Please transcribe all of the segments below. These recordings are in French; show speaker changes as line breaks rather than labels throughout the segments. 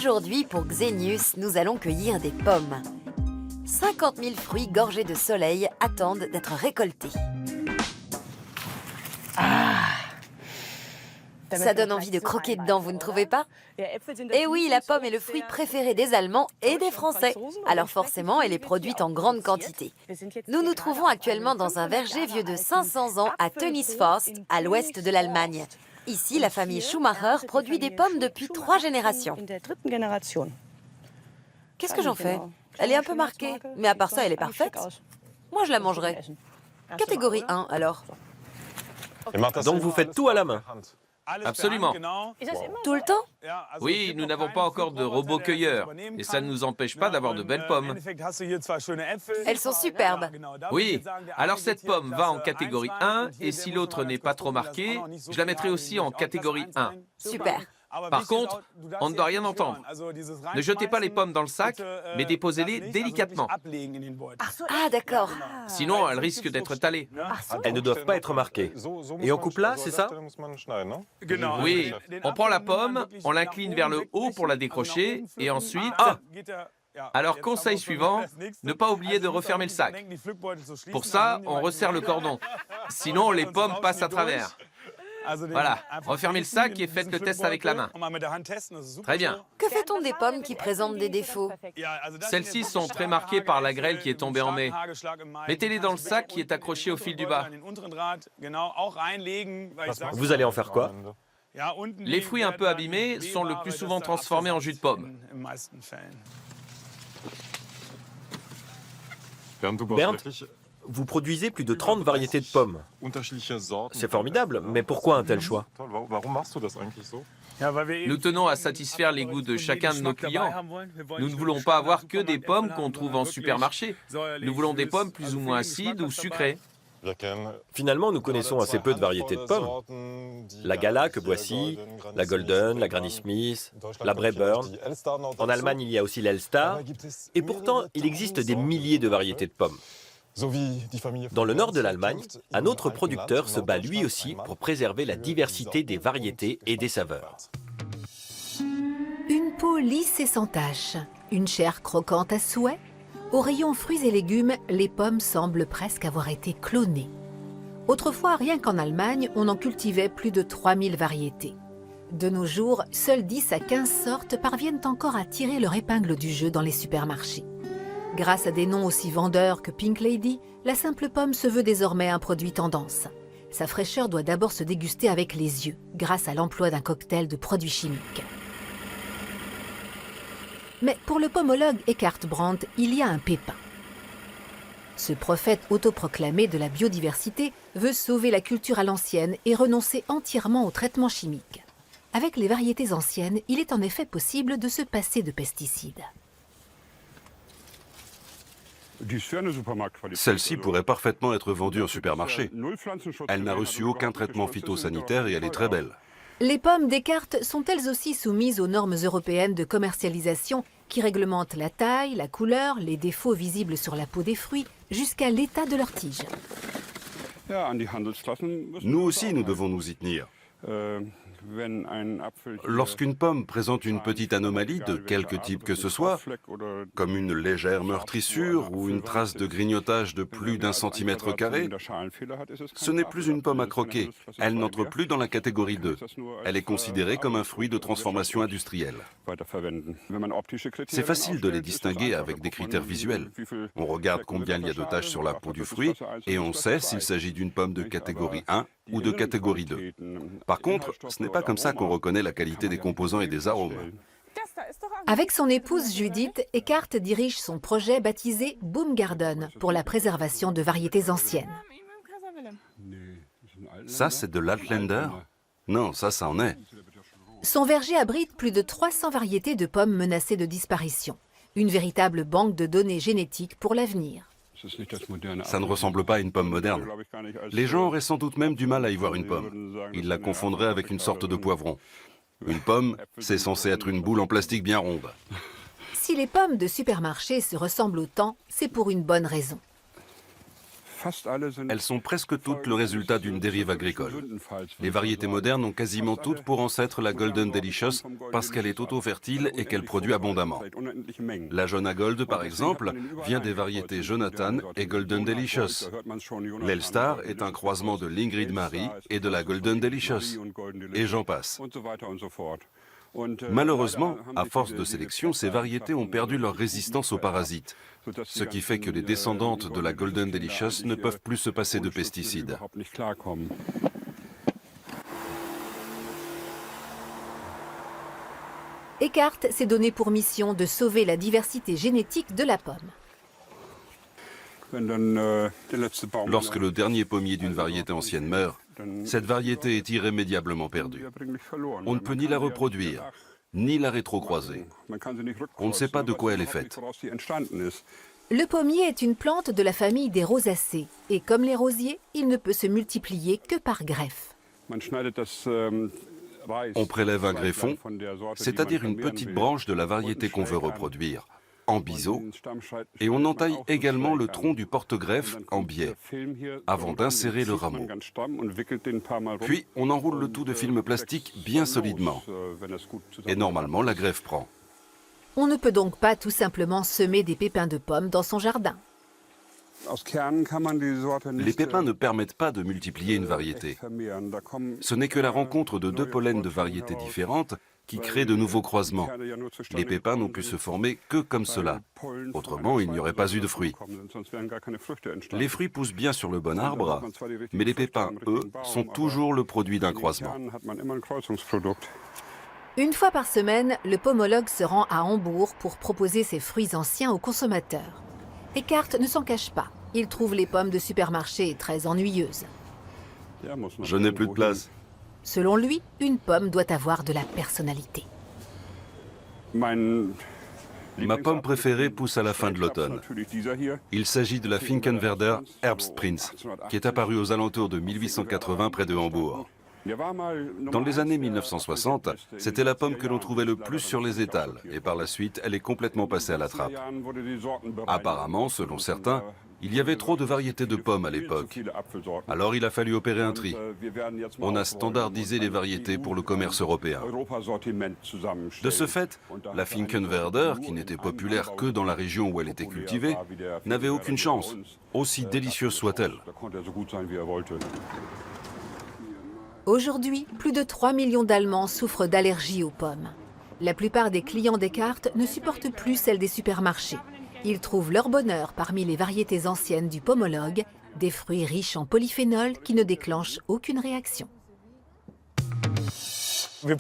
Aujourd'hui, pour Xenius, nous allons cueillir des pommes. 50 000 fruits gorgés de soleil attendent d'être récoltés. Ça donne envie de croquer dedans, vous ne trouvez pas? Eh oui, la pomme est le fruit préféré des Allemands et des Français. Alors forcément, elle est produite en grande quantité. Nous nous trouvons actuellement dans un verger vieux de 500 ans à Tönnies-Forst, à l'ouest de l'Allemagne. Ici, la famille Schumacher produit des pommes depuis 3 générations. Qu'est-ce que j'en fais? Elle est un peu marquée, mais à part ça, elle est parfaite. Moi, je la mangerai. Catégorie 1, alors.
Donc vous faites tout à la main?
Absolument.
Tout le temps?
Oui, nous n'avons pas encore de robot cueilleur, et ça ne nous empêche pas d'avoir de belles pommes.
Elles sont superbes.
Oui, alors cette pomme va en catégorie 1, et si l'autre n'est pas trop marquée, je la mettrai aussi en catégorie 1.
Super.
Par contre, on ne doit rien entendre. Ne jetez pas les pommes dans le sac, mais déposez-les délicatement.
Ah, d'accord.
Sinon, elles risquent d'être talées.
Elles ne doivent pas être marquées. Et on coupe là, c'est ça?
Oui, on prend la pomme, on l'incline vers le haut pour la décrocher, et ensuite... Alors, conseil suivant, ne pas oublier de refermer le sac. Pour ça, on resserre le cordon. Sinon, les pommes passent à travers. Voilà, refermez le sac et faites le test avec la main. Très bien.
Que fait-on des pommes qui présentent des défauts?
Celles-ci sont très marquées par la grêle qui est tombée en mai. Mettez-les dans le sac qui est accroché au fil du bas.
Vous allez en faire quoi?
Les fruits un peu abîmés sont le plus souvent transformés en jus de pomme.
Bernd, vous produisez plus de 30 variétés de pommes. C'est formidable, mais pourquoi un tel choix?
Nous tenons à satisfaire les goûts de chacun de nos clients. Nous ne voulons pas avoir que des pommes qu'on trouve en supermarché. Nous voulons des pommes plus ou moins acides ou sucrées.
Finalement, nous connaissons assez peu de variétés de pommes. La Gala que voici, la Golden, la Granny Smith, la Braeburn. En Allemagne, il y a aussi l'Elstar. Et pourtant, il existe des milliers de variétés de pommes. Dans le nord de l'Allemagne, un autre producteur se bat lui aussi pour préserver la diversité des variétés et des saveurs.
Une peau lisse et sans tache, une chair croquante à souhait. Au rayon fruits et légumes, les pommes semblent presque avoir été clonées. Autrefois, rien qu'en Allemagne, on en cultivait plus de 3000 variétés. De nos jours, seules 10 à 15 sortes parviennent encore à tirer leur épingle du jeu dans les supermarchés. Grâce à des noms aussi vendeurs que Pink Lady, la simple pomme se veut désormais un produit tendance. Sa fraîcheur doit d'abord se déguster avec les yeux, grâce à l'emploi d'un cocktail de produits chimiques. Mais pour le pommologue Eckhard Brandt, il y a un pépin. Ce prophète autoproclamé de la biodiversité veut sauver la culture à l'ancienne et renoncer entièrement aux traitements chimiques. Avec les variétés anciennes, il est en effet possible de se passer de pesticides.
Celle-ci pourrait parfaitement être vendue en supermarché. Elle n'a reçu aucun traitement phytosanitaire et elle est très belle.
Les pommes Descartes sont elles aussi soumises aux normes européennes de commercialisation qui réglementent la taille, la couleur, les défauts visibles sur la peau des fruits, jusqu'à l'état de leur tige.
Nous aussi, nous devons nous y tenir. Lorsqu'une pomme présente une petite anomalie de quelque type que ce soit, comme une légère meurtrissure ou une trace de grignotage de plus d'1 centimètre carré, ce n'est plus une pomme à croquer. Elle n'entre plus dans la catégorie 2. Elle est considérée comme un fruit de transformation industrielle. C'est facile de les distinguer avec des critères visuels. On regarde combien il y a de taches sur la peau du fruit et on sait s'il s'agit d'une pomme de catégorie 1 ou de catégorie 2. Par contre, ce n'est pas comme ça qu'on reconnaît la qualité des composants et des arômes.
Avec son épouse Judith, Eckhart dirige son projet baptisé Baumgarten pour la préservation de variétés anciennes.
Ça, c'est de l'Altländer? Non, ça en est.
Son verger abrite plus de 300 variétés de pommes menacées de disparition. Une véritable banque de données génétiques pour l'avenir.
Ça ne ressemble pas à une pomme moderne. Les gens auraient sans doute même du mal à y voir une pomme. Ils la confondraient avec une sorte de poivron. Une pomme, c'est censé être une boule en plastique bien ronde.
Si les pommes de supermarché se ressemblent autant, c'est pour une bonne raison.
Elles sont presque toutes le résultat d'une dérive agricole. Les variétés modernes ont quasiment toutes pour ancêtre la Golden Delicious parce qu'elle est auto-fertile et qu'elle produit abondamment. La Jonah Gold, par exemple, vient des variétés Jonathan et Golden Delicious. L'Elstar est un croisement de l'Ingrid Marie et de la Golden Delicious. Et j'en passe. Malheureusement, à force de sélection, ces variétés ont perdu leur résistance aux parasites, ce qui fait que les descendantes de la Golden Delicious ne peuvent plus se passer de pesticides.
Eckhart s'est donné pour mission de sauver la diversité génétique de la pomme.
Lorsque le dernier pommier d'une variété ancienne meurt, cette variété est irrémédiablement perdue. On ne peut ni la reproduire, ni la rétrocroiser. On ne sait pas de quoi elle est faite.
Le pommier est une plante de la famille des rosacées et comme les rosiers, il ne peut se multiplier que par greffe.
On prélève un greffon, c'est-à-dire une petite branche de la variété qu'on veut reproduire, en biseau, et on entaille également le tronc du porte-greffe en biais, avant d'insérer le rameau. Puis, on enroule le tout de film plastique bien solidement, et normalement la greffe prend.
On ne peut donc pas tout simplement semer des pépins de pommes dans son jardin.
Les pépins ne permettent pas de multiplier une variété. Ce n'est que la rencontre de deux pollens de variétés différentes qui crée de nouveaux croisements. Les pépins n'ont pu se former que comme cela. Autrement, il n'y aurait pas eu de fruits. Les fruits poussent bien sur le bon arbre, mais les pépins, eux, sont toujours le produit d'un croisement.
Une fois par semaine, le pomologue se rend à Hambourg pour proposer ses fruits anciens aux consommateurs. Eckhart ne s'en cache pas. Il trouve les pommes de supermarché très ennuyeuses.
Je n'ai plus de place.
Selon lui, une pomme doit avoir de la personnalité.
Ma pomme préférée pousse à la fin de l'automne. Il s'agit de la Finkenwerder Herbstprinz, qui est apparue aux alentours de 1880 près de Hambourg. Dans les années 1960, c'était la pomme que l'on trouvait le plus sur les étals, et par la suite, elle est complètement passée à la trappe. Apparemment, selon certains, il y avait trop de variétés de pommes à l'époque. Alors il a fallu opérer un tri. On a standardisé les variétés pour le commerce européen. De ce fait, la Finkenwerder, qui n'était populaire que dans la région où elle était cultivée, n'avait aucune chance, aussi délicieuse soit-elle.
Aujourd'hui, plus de 3 millions d'Allemands souffrent d'allergies aux pommes. La plupart des clients Eckhart ne supportent plus celles des supermarchés. Ils trouvent leur bonheur parmi les variétés anciennes du pomologue, des fruits riches en polyphénol qui ne déclenchent aucune réaction.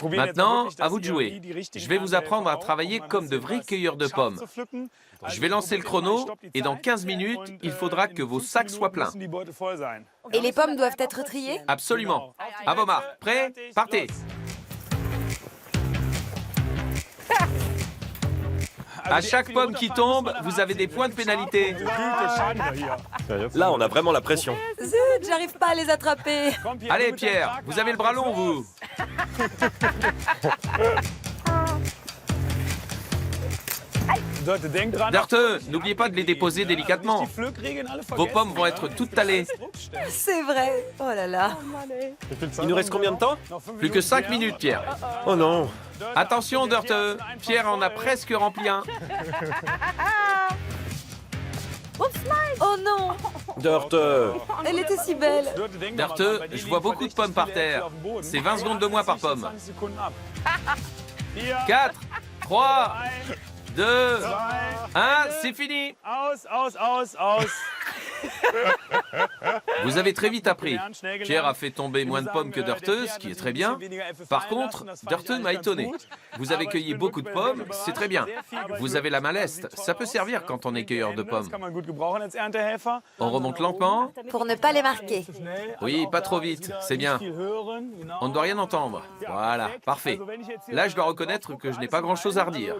Maintenant, à vous de jouer. Je vais vous apprendre à travailler comme de vrais cueilleurs de pommes. Je vais lancer le chrono et dans 15 minutes, il faudra que vos sacs soient pleins.
Et les pommes doivent être triées?
Absolument. À vos marques. Prêts? Partez. À chaque pomme qui tombe, vous avez des points de pénalité.
Là, on a vraiment la pression.
Zut, j'arrive pas à les attraper.
Allez, Pierre, vous avez le bras long, vous. Dörte, n'oubliez pas de les déposer délicatement. Vos pommes vont être toutes talées.
C'est vrai. Oh là là.
Il nous reste combien de temps?
Plus que 5 minutes, Pierre.
Oh non.
Attention, Dörte, Pierre en a presque rempli un.
Oh non.
Dörte.
Elle était si belle.
Dörte, je vois beaucoup de pommes par terre. C'est 20 secondes de moins par pomme. 4, 3, 2, 1, c'est fini. Vous avez très vite appris. Pierre a fait tomber moins de pommes que Dörte, ce qui est très bien. Par contre, Dörte m'a étonné. Vous avez cueilli beaucoup de pommes, c'est très bien. Vous avez la main leste, ça peut servir quand on est cueilleur de pommes. On remonte lentement.
Pour ne pas les marquer.
Oui, pas trop vite, c'est bien. On ne doit rien entendre. Voilà, parfait. Là, je dois reconnaître que je n'ai pas grand-chose à redire.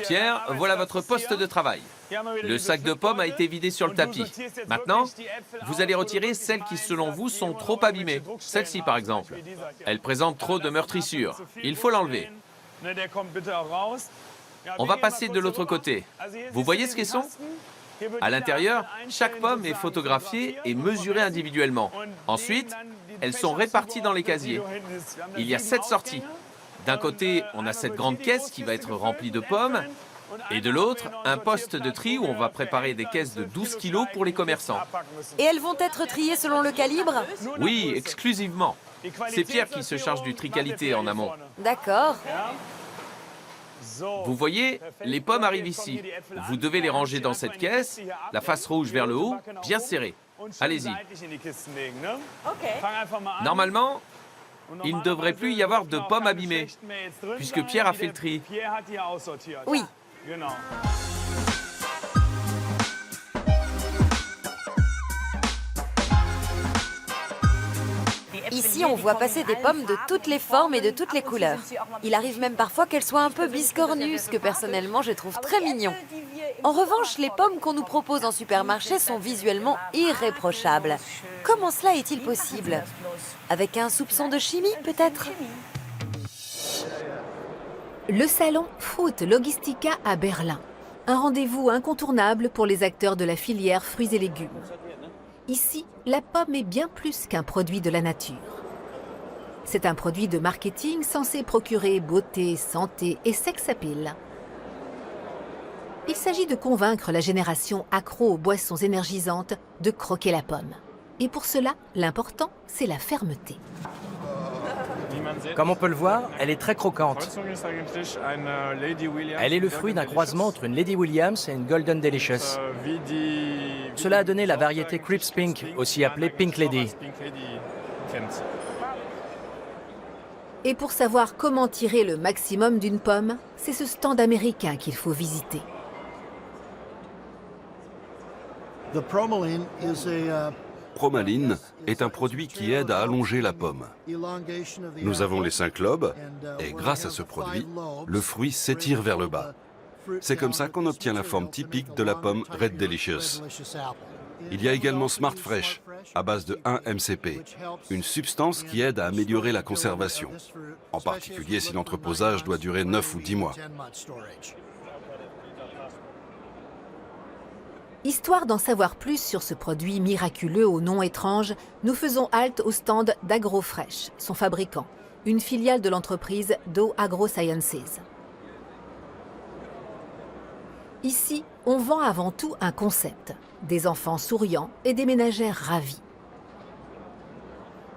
Pierre, voilà votre poste de travail. Le sac de pommes a été vidé sur le tapis. Maintenant, vous allez retirer celles qui, selon vous, sont trop abîmées. Celle-ci, par exemple. Elle présente trop de meurtrissures. Il faut l'enlever. On va passer de l'autre côté. Vous voyez ce qu'elles sont? À l'intérieur, chaque pomme est photographiée et mesurée individuellement. Ensuite, elles sont réparties dans les casiers. Il y a 7 sorties. D'un côté, on a cette grande caisse qui va être remplie de pommes, et de l'autre, un poste de tri où on va préparer des caisses de 12 kilos pour les commerçants.
Et elles vont être triées selon le calibre?
Oui, exclusivement. C'est Pierre qui se charge du tri qualité en amont.
D'accord.
Vous voyez, les pommes arrivent ici. Vous devez les ranger dans cette caisse, la face rouge vers le haut, bien serrée. Allez-y. Normalement, il ne devrait plus y avoir de pommes abîmées, puisque Pierre a fait le tri.
Oui. Ici, on voit passer des pommes de toutes les formes et de toutes les couleurs. Il arrive même parfois qu'elles soient un peu biscornues, ce que personnellement je trouve très mignon. En revanche, les pommes qu'on nous propose en supermarché sont visuellement irréprochables. Comment cela est-il possible? Avec un soupçon de chimie, peut-être?
Le salon Fruit Logistica à Berlin. Un rendez-vous incontournable pour les acteurs de la filière fruits et légumes. Ici, la pomme est bien plus qu'un produit de la nature. C'est un produit de marketing censé procurer beauté, santé et sex appeal. Il s'agit de convaincre la génération accro aux boissons énergisantes de croquer la pomme. Et pour cela, l'important, c'est la fermeté.
Comme on peut le voir, elle est très croquante. Elle est le fruit d'un croisement entre une Lady Williams et une Golden Delicious. Cela a donné la variété Crips Pink, aussi appelée Pink Lady.
Et pour savoir comment tirer le maximum d'une pomme, c'est ce stand américain qu'il faut visiter.
Promaline est un produit qui aide à allonger la pomme. Nous avons les 5 lobes et grâce à ce produit, le fruit s'étire vers le bas. C'est comme ça qu'on obtient la forme typique de la pomme Red Delicious. Il y a également Smart Fresh, à base de 1 MCP, une substance qui aide à améliorer la conservation, en particulier si l'entreposage doit durer 9 ou 10 mois.
Histoire d'en savoir plus sur ce produit miraculeux au nom étrange, nous faisons halte au stand d'AgroFresh, son fabricant, une filiale de l'entreprise Dow AgroSciences. Ici, on vend avant tout un concept, des enfants souriants et des ménagères ravies.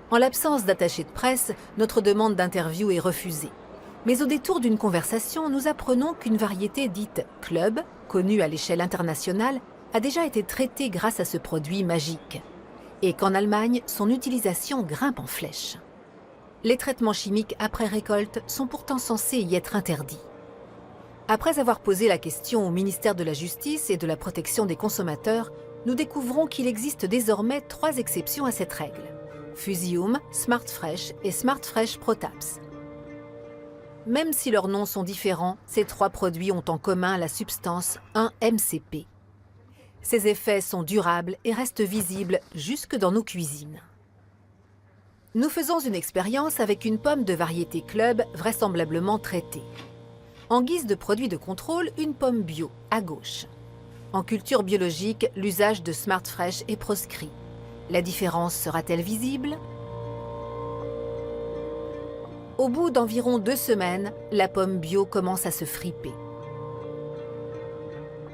En l'absence d'attaché de presse, notre demande d'interview est refusée. Mais au détour d'une conversation, nous apprenons qu'une variété dite Club, connue à l'échelle internationale, a déjà été traitée grâce à ce produit magique. Et qu'en Allemagne, son utilisation grimpe en flèche. Les traitements chimiques après récolte sont pourtant censés y être interdits. Après avoir posé la question au ministère de la Justice et de la Protection des consommateurs, nous découvrons qu'il existe désormais 3 exceptions à cette règle. Fusium, Smart Fresh et Smart Fresh Protaps. Même si leurs noms sont différents, ces 3 produits ont en commun la substance 1-MCP. Ces effets sont durables et restent visibles jusque dans nos cuisines. Nous faisons une expérience avec une pomme de variété Club vraisemblablement traitée. En guise de produit de contrôle, une pomme bio, à gauche. En culture biologique, l'usage de Smart Fresh est proscrit. La différence sera-t-elle visible? Au bout d'environ 2 semaines, la pomme bio commence à se friper.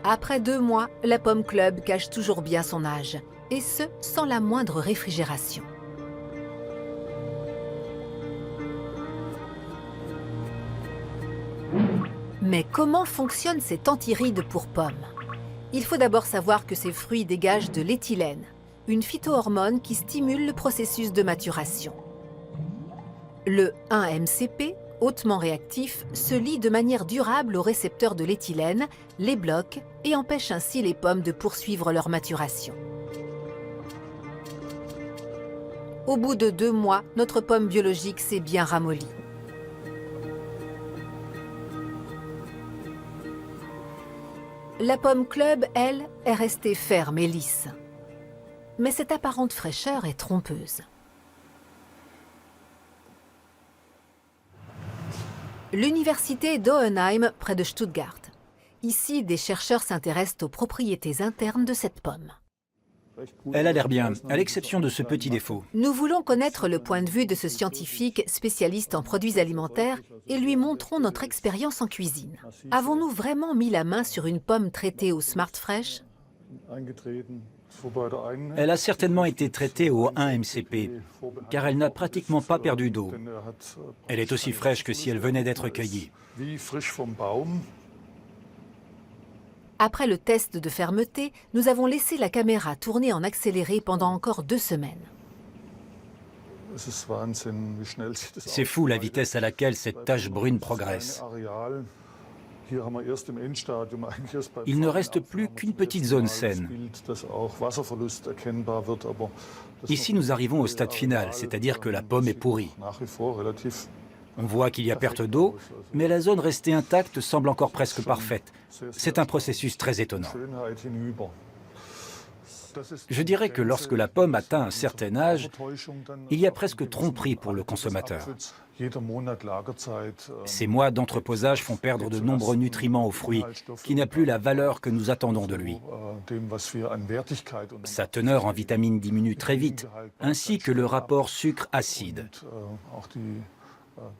Après 2 mois, la pomme Club cache toujours bien son âge, et ce, sans la moindre réfrigération. Mais comment fonctionne cet antiride pour pommes? Il faut d'abord savoir que ces fruits dégagent de l'éthylène, une phytohormone qui stimule le processus de maturation. Le 1-MCP, hautement réactif, se lie de manière durable aux récepteurs de l'éthylène, les bloque et empêche ainsi les pommes de poursuivre leur maturation. Au bout de 2 mois, notre pomme biologique s'est bien ramollie. La pomme club, elle, est restée ferme et lisse. Mais cette apparente fraîcheur est trompeuse. L'université d'Hohenheim, près de Stuttgart. Ici, des chercheurs s'intéressent aux propriétés internes de cette pomme.
Elle a l'air bien, à l'exception de ce petit défaut.
Nous voulons connaître le point de vue de ce scientifique spécialiste en produits alimentaires et lui montrons notre expérience en cuisine. Avons-nous vraiment mis la main sur une pomme traitée au Smart Fresh?
Elle a certainement été traitée au 1 MCP, car elle n'a pratiquement pas perdu d'eau. Elle est aussi fraîche que si elle venait d'être cueillie.
Après le test de fermeté, nous avons laissé la caméra tourner en accéléré pendant encore 2 semaines.
C'est fou la vitesse à laquelle cette tache brune progresse. Il ne reste plus qu'une petite zone saine. Ici, nous arrivons au stade final, c'est-à-dire que la pomme est pourrie. On voit qu'il y a perte d'eau, mais la zone restée intacte semble encore presque parfaite. C'est un processus très étonnant. Je dirais que lorsque la pomme atteint un certain âge, il y a presque tromperie pour le consommateur. Ces mois d'entreposage font perdre de nombreux nutriments au fruit, qui n'a plus la valeur que nous attendons de lui. Sa teneur en vitamines diminue très vite, ainsi que le rapport sucre-acide.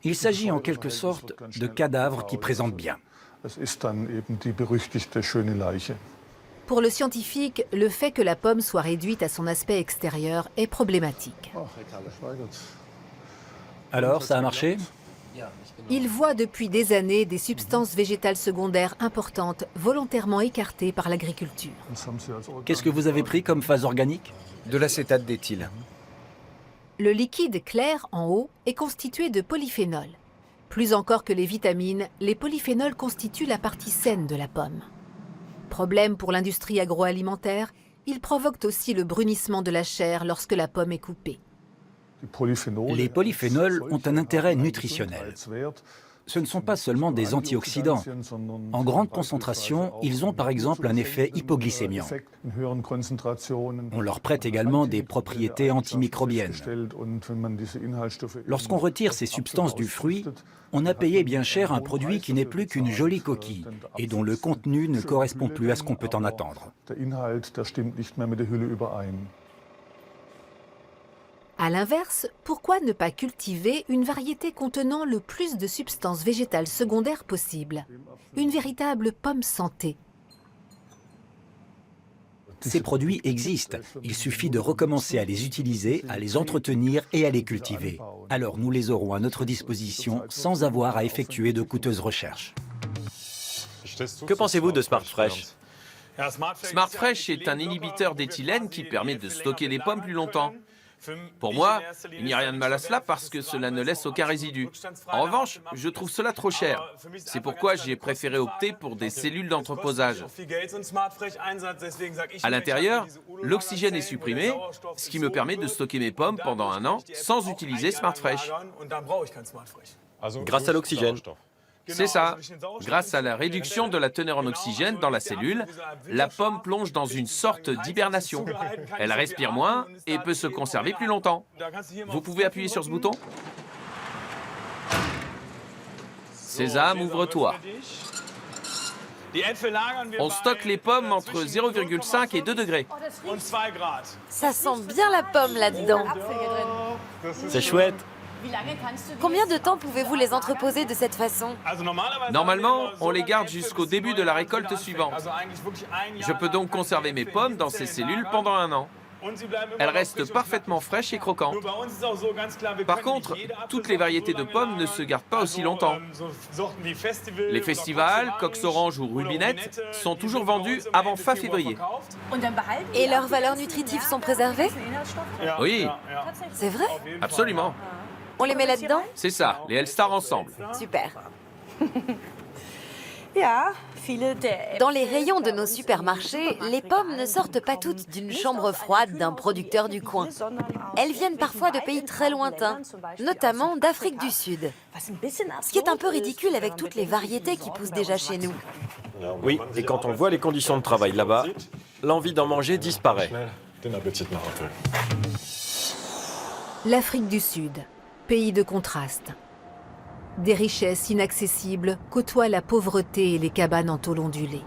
Il s'agit en quelque sorte de cadavres qui présentent bien.
Pour le scientifique, le fait que la pomme soit réduite à son aspect extérieur est problématique.
Alors, ça a marché?
Il voit depuis des années des substances végétales secondaires importantes volontairement écartées par l'agriculture.
Qu'est-ce que vous avez pris comme phase organique?
De l'acétate d'éthyle.
Le liquide clair en haut est constitué de polyphénols. Plus encore que les vitamines, les polyphénols constituent la partie saine de la pomme. Problème pour l'industrie agroalimentaire, ils provoquent aussi le brunissement de la chair lorsque la pomme est coupée.
Les polyphénols ont un intérêt nutritionnel. Ce ne sont pas seulement des antioxydants. En grande concentration, ils ont par exemple un effet hypoglycémiant. On leur prête également des propriétés antimicrobiennes. Lorsqu'on retire ces substances du fruit, on a payé bien cher un produit qui n'est plus qu'une jolie coquille et dont le contenu ne correspond plus à ce qu'on peut en attendre.
À l'inverse, pourquoi ne pas cultiver une variété contenant le plus de substances végétales secondaires possible? Une véritable pomme santé.
Ces produits existent. Il suffit de recommencer à les utiliser, à les entretenir et à les cultiver. Alors nous les aurons à notre disposition sans avoir à effectuer de coûteuses recherches.
Que pensez-vous de Smart Fresh?
Smart Fresh est un inhibiteur d'éthylène qui permet de stocker les pommes plus longtemps. Pour moi, il n'y a rien de mal à cela parce que cela ne laisse aucun résidu. En revanche, je trouve cela trop cher. C'est pourquoi j'ai préféré opter pour des cellules d'entreposage. À l'intérieur, l'oxygène est supprimé, ce qui me permet de stocker mes pommes pendant 1 an sans utiliser Smart Fresh.
Grâce à l'oxygène.
C'est ça. Grâce à la réduction de la teneur en oxygène dans la cellule, la pomme plonge dans une sorte d'hibernation. Elle respire moins et peut se conserver plus longtemps. Vous pouvez appuyer sur ce bouton. Sésame, ouvre-toi. On stocke les pommes entre 0,5 et 2 degrés.
Ça sent bien la pomme là-dedans.
C'est chouette.
Combien de temps pouvez-vous les entreposer de cette façon?
Normalement, on les garde jusqu'au début de la récolte suivante. Je peux donc conserver mes pommes dans ces cellules pendant 1 an. Elles restent parfaitement fraîches et croquantes. Par contre, toutes les variétés de pommes ne se gardent pas aussi longtemps. Les festivals, Cox Orange ou Rubinette sont toujours vendus avant fin février.
Et leurs valeurs nutritives sont préservées?
Oui,
C'est vrai?
absolument.
On les met là-dedans?
C'est ça, les L-Star ensemble.
Super. Dans les rayons de nos supermarchés, les pommes ne sortent pas toutes d'une chambre froide d'un producteur du coin. Elles viennent parfois de pays très lointains, notamment d'Afrique du Sud. Ce qui est un peu ridicule avec toutes les variétés qui poussent déjà chez nous.
Oui, et quand on voit les conditions de travail là-bas, l'envie d'en manger disparaît.
L'Afrique du Sud, pays de contraste. Des richesses inaccessibles côtoient la pauvreté et les cabanes en tôle ondulée.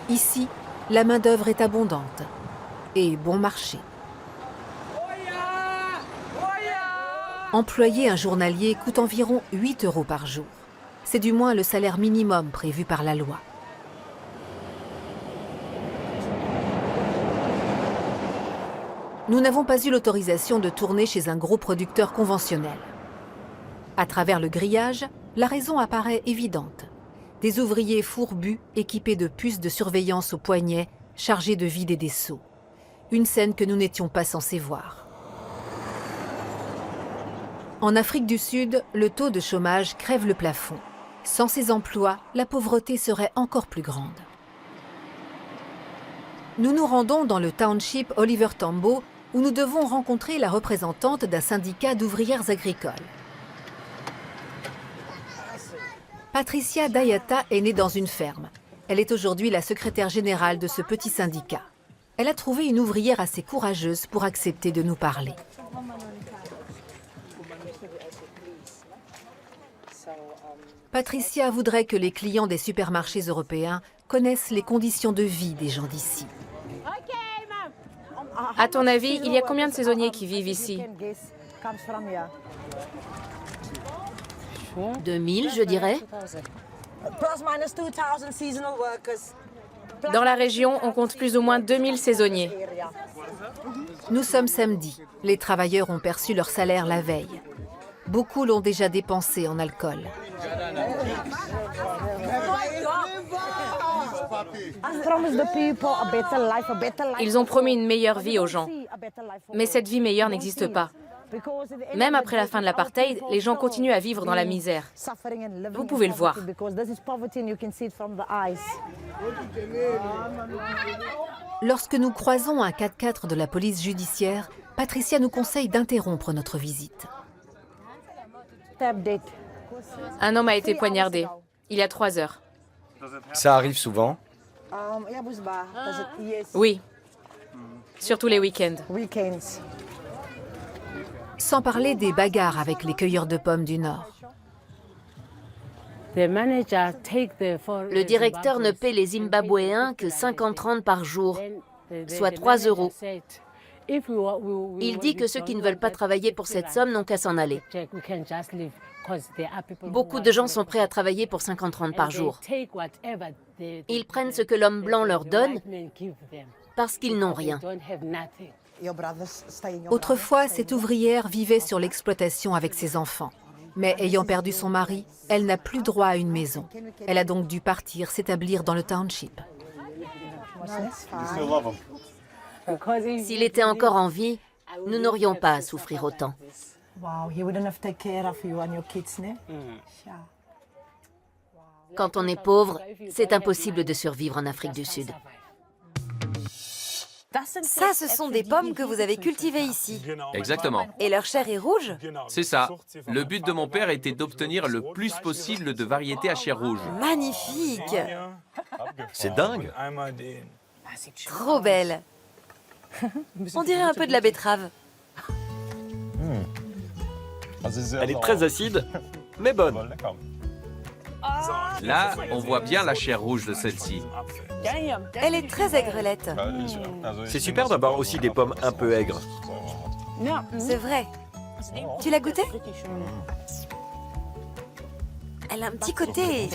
Ici, la main-d'œuvre est abondante et bon marché. Employer un journalier coûte environ 8 € par jour. C'est du moins le salaire minimum prévu par la loi. Nous n'avons pas eu l'autorisation de tourner chez un gros producteur conventionnel. À travers le grillage, la raison apparaît évidente. Des ouvriers fourbus équipés de puces de surveillance aux poignets, chargés de vider des seaux. Une scène que nous n'étions pas censés voir. En Afrique du Sud, le taux de chômage crève le plafond. Sans ces emplois, la pauvreté serait encore plus grande. Nous nous rendons dans le township Oliver Tambo, où nous devons rencontrer la représentante d'un syndicat d'ouvrières agricoles. Patricia Dayata est née dans une ferme. Elle est aujourd'hui la secrétaire générale de ce petit syndicat. Elle a trouvé une ouvrière assez courageuse pour accepter de nous parler. Patricia voudrait que les clients des supermarchés européens connaissent les conditions de vie des gens d'ici.
À ton avis, il y a combien de saisonniers qui vivent ici?
2000, je dirais.
Dans la région, on compte plus ou moins 2000 saisonniers.
Nous sommes samedi. Les travailleurs ont perçu leur salaire la veille. Beaucoup l'ont déjà dépensé en alcool.
Ils ont promis une meilleure vie aux gens. Mais cette vie meilleure n'existe pas. Même après la fin de l'apartheid, les gens continuent à vivre dans la misère. Vous pouvez le voir.
Lorsque nous croisons un 4x4 de la police judiciaire, Patricia nous conseille d'interrompre notre visite.
Un homme a été poignardé, il y a 3 heures.
Ça arrive souvent?
Oui, surtout les week-ends.
Sans parler des bagarres avec les cueilleurs de pommes du Nord.
Le directeur ne paie les Zimbabwéens que 50 rand par jour, soit 3 €. Il dit que ceux qui ne veulent pas travailler pour cette somme n'ont qu'à s'en aller. Beaucoup de gens sont prêts à travailler pour 50 rand par jour. Ils prennent ce que l'homme blanc leur donne parce qu'ils n'ont rien.
Autrefois, cette ouvrière vivait sur l'exploitation avec ses enfants. Mais ayant perdu son mari, elle n'a plus droit à une maison. Elle a donc dû partir s'établir dans le township.
S'il était encore en vie, nous n'aurions pas à souffrir autant. Quand on est pauvre, c'est impossible de survivre en Afrique du Sud. Ça, ce sont des pommes que vous avez cultivées ici.
Exactement.
Et leur chair est rouge?
C'est ça. Le but de mon père était d'obtenir le plus possible de variétés à chair rouge.
Magnifique!
C'est dingue.
Trop belle. On dirait un peu de la betterave.
Elle est très acide, mais bonne.
Là, on voit bien la chair rouge de celle-ci.
Elle est très aigrelette.
C'est super d'avoir aussi des pommes un peu aigres.
C'est vrai. Tu l'as goûtée? Elle a un petit côté...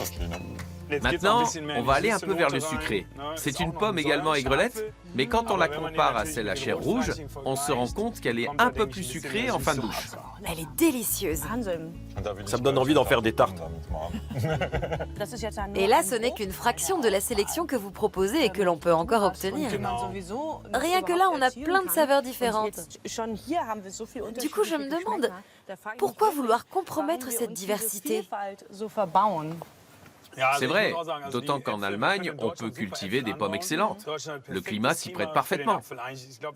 Maintenant, on va aller un peu vers le sucré. C'est une pomme également aigrelette, mais quand on la compare à celle à chair rouge, on se rend compte qu'elle est un peu plus sucrée en fin de bouche.
Elle est délicieuse.
Ça me donne envie d'en faire des tartes.
Et là, ce n'est qu'une fraction de la sélection que vous proposez et que l'on peut encore obtenir. Rien que là, on a plein de saveurs différentes. Du coup, je me demande, pourquoi vouloir compromettre cette diversité?
C'est vrai, d'autant qu'en Allemagne, on peut cultiver des pommes excellentes. Le climat s'y prête parfaitement.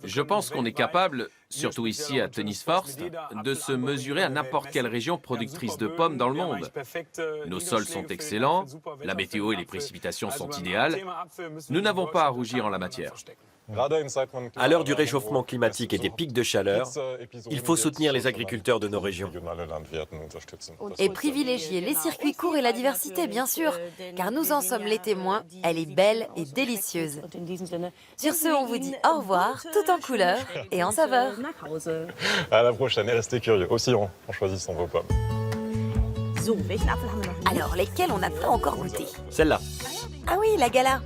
Je pense qu'on est capable, surtout ici à Tönisforst, de se mesurer à n'importe quelle région productrice de pommes dans le monde. Nos sols sont excellents, la météo et les précipitations sont idéales. Nous n'avons pas à rougir en la matière.
À l'heure du réchauffement climatique et des pics de chaleur, il faut soutenir les agriculteurs de nos régions.
Et privilégier les circuits courts et la diversité, bien sûr, car nous en sommes les témoins, elle est belle et délicieuse. Sur ce, on vous dit au revoir, tout en couleurs et en saveur.
À la prochaine et restez curieux, aussi en choisissant vos pommes.
Alors, lesquelles on n'a pas encore goûté?
Celle-là.
Ah oui, la gala.